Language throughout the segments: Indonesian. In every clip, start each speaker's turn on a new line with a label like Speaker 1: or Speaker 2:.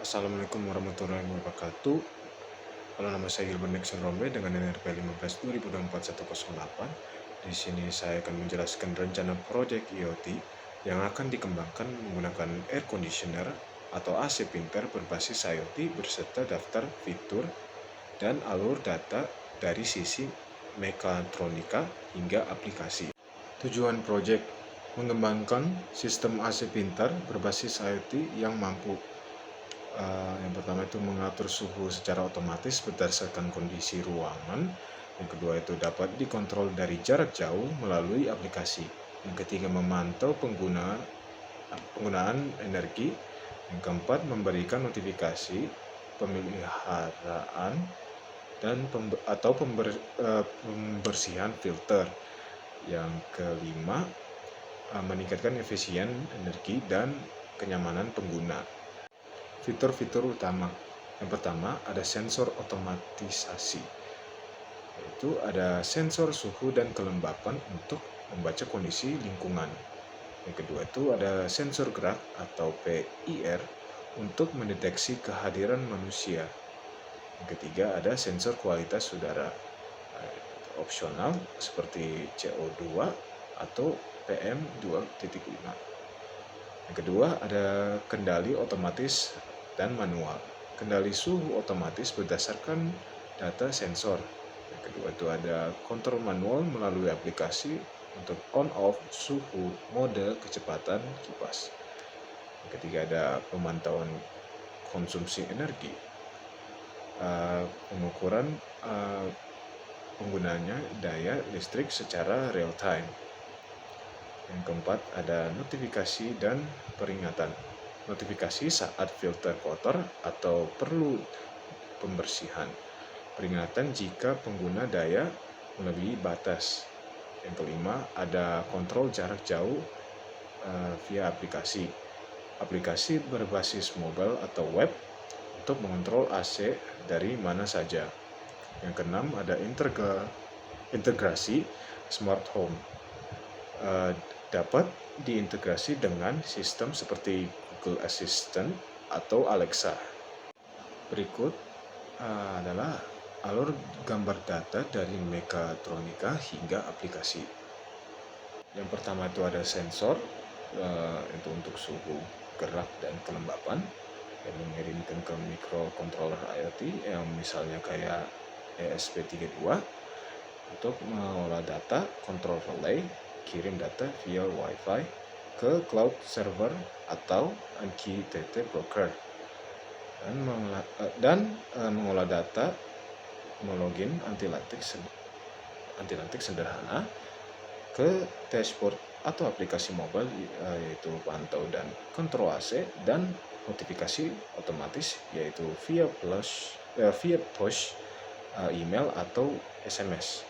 Speaker 1: Assalamualaikum warahmatullahi wabarakatuh. Halo, nama saya Gilbert Nixon Rombe dengan NRP 15 2024-108. Di sini saya akan menjelaskan rencana proyek IoT yang akan dikembangkan menggunakan air conditioner atau AC pintar berbasis IoT berserta daftar fitur dan alur data dari sisi mekatronika hingga aplikasi. Tujuan proyek mengembangkan sistem AC pintar berbasis IoT yang mampu yang pertama itu mengatur suhu secara otomatis berdasarkan kondisi ruangan. Yang kedua itu dapat dikontrol dari jarak jauh melalui aplikasi. Yang ketiga memantau penggunaan energi. Yang keempat memberikan notifikasi pemeliharaan dan pembersihan filter. Yang kelima meningkatkan efisien energi dan kenyamanan pengguna. Fitur-fitur utama. Yang pertama ada sensor otomatisasi, yaitu ada sensor suhu dan kelembapan untuk membaca kondisi lingkungan. Yang kedua itu ada sensor gerak atau PIR untuk mendeteksi kehadiran manusia. Yang ketiga ada sensor kualitas udara opsional seperti CO2 atau PM2.5. Yang kedua ada kendali otomatis dan manual. Kendali suhu otomatis berdasarkan data sensor. Yang kedua itu ada kontrol manual melalui aplikasi untuk on-off suhu, mode, kecepatan kipas. Yang ketiga ada pemantauan konsumsi energi, pengukuran penggunanya daya listrik secara real time. Yang keempat ada notifikasi dan peringatan. Notifikasi saat filter kotor atau perlu pembersihan. Peringatan jika pengguna daya melebihi batas. Yang kelima ada kontrol jarak jauh via aplikasi. Aplikasi berbasis mobile atau web untuk mengontrol AC dari mana saja. Yang keenam ada integrasi smart home. Dapat diintegrasi dengan sistem seperti Google Assistant atau Alexa. Berikut adalah alur gambar data dari mekatronika hingga aplikasi. Yang pertama itu ada sensor, itu untuk suhu, gerak, dan kelembapan yang mengirimkan ke microcontroller IoT yang misalnya kayak ESP32 untuk mengolah data, control relay, kirim data via Wi-Fi ke cloud server atau MQTT broker dan mengolah data, melogin anti-lantik sederhana ke dashboard atau aplikasi mobile yaitu pantau dan kontrol AC dan notifikasi otomatis yaitu via push email atau SMS.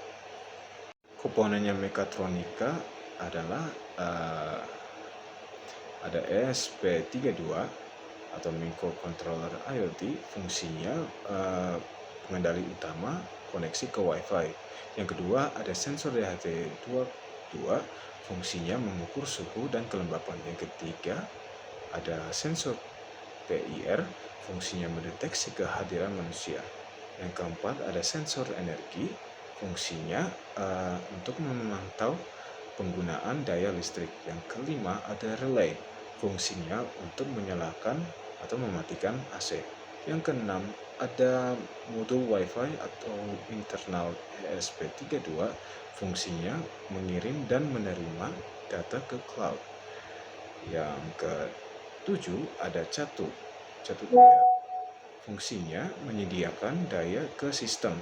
Speaker 1: Komponennya mekatronika adalah ada ESP32 atau microcontroller IoT, fungsinya pengendali utama koneksi ke Wi-Fi. Yang kedua ada sensor DHT22, fungsinya mengukur suhu dan kelembapan. Yang ketiga ada sensor PIR, fungsinya mendeteksi kehadiran manusia. Yang keempat ada sensor energi, fungsinya untuk memantau penggunaan daya listrik. Yang kelima ada relay, fungsinya untuk menyalakan atau mematikan AC. Yang keenam ada modul Wi-Fi atau internal ESP32, fungsinya mengirim dan menerima data ke cloud. Yang ketujuh ada catu daya, fungsinya menyediakan daya ke sistem.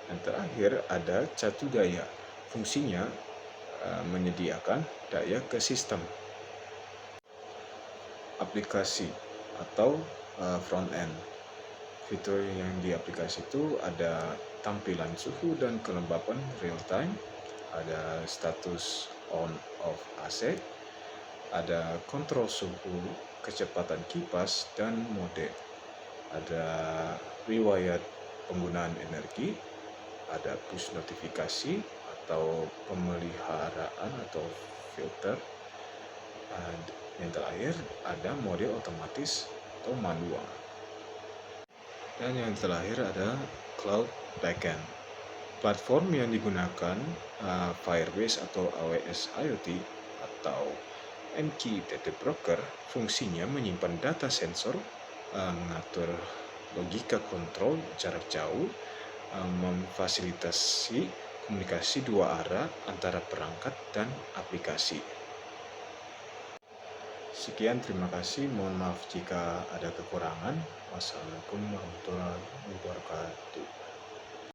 Speaker 1: Yang terakhir ada catu daya, fungsinya menyediakan daya ke sistem. Aplikasi atau front end. Fitur yang di aplikasi itu ada tampilan suhu dan kelembapan real time, ada status on off AC, ada kontrol suhu, kecepatan kipas dan mode, ada riwayat penggunaan energi, ada push notifikasi atau pemeliharaan atau filter, Yang terakhir ada mode otomatis atau manual. Dan yang terakhir ada cloud backend. Platform yang digunakan Firebase atau AWS IoT atau MQTT Broker fungsinya menyimpan data sensor, mengatur logika kontrol jarak jauh, memfasilitasi komunikasi dua arah antara perangkat dan aplikasi. Sekian, terima kasih. Mohon maaf jika ada kekurangan. Wassalamualaikum warahmatullahi wabarakatuh.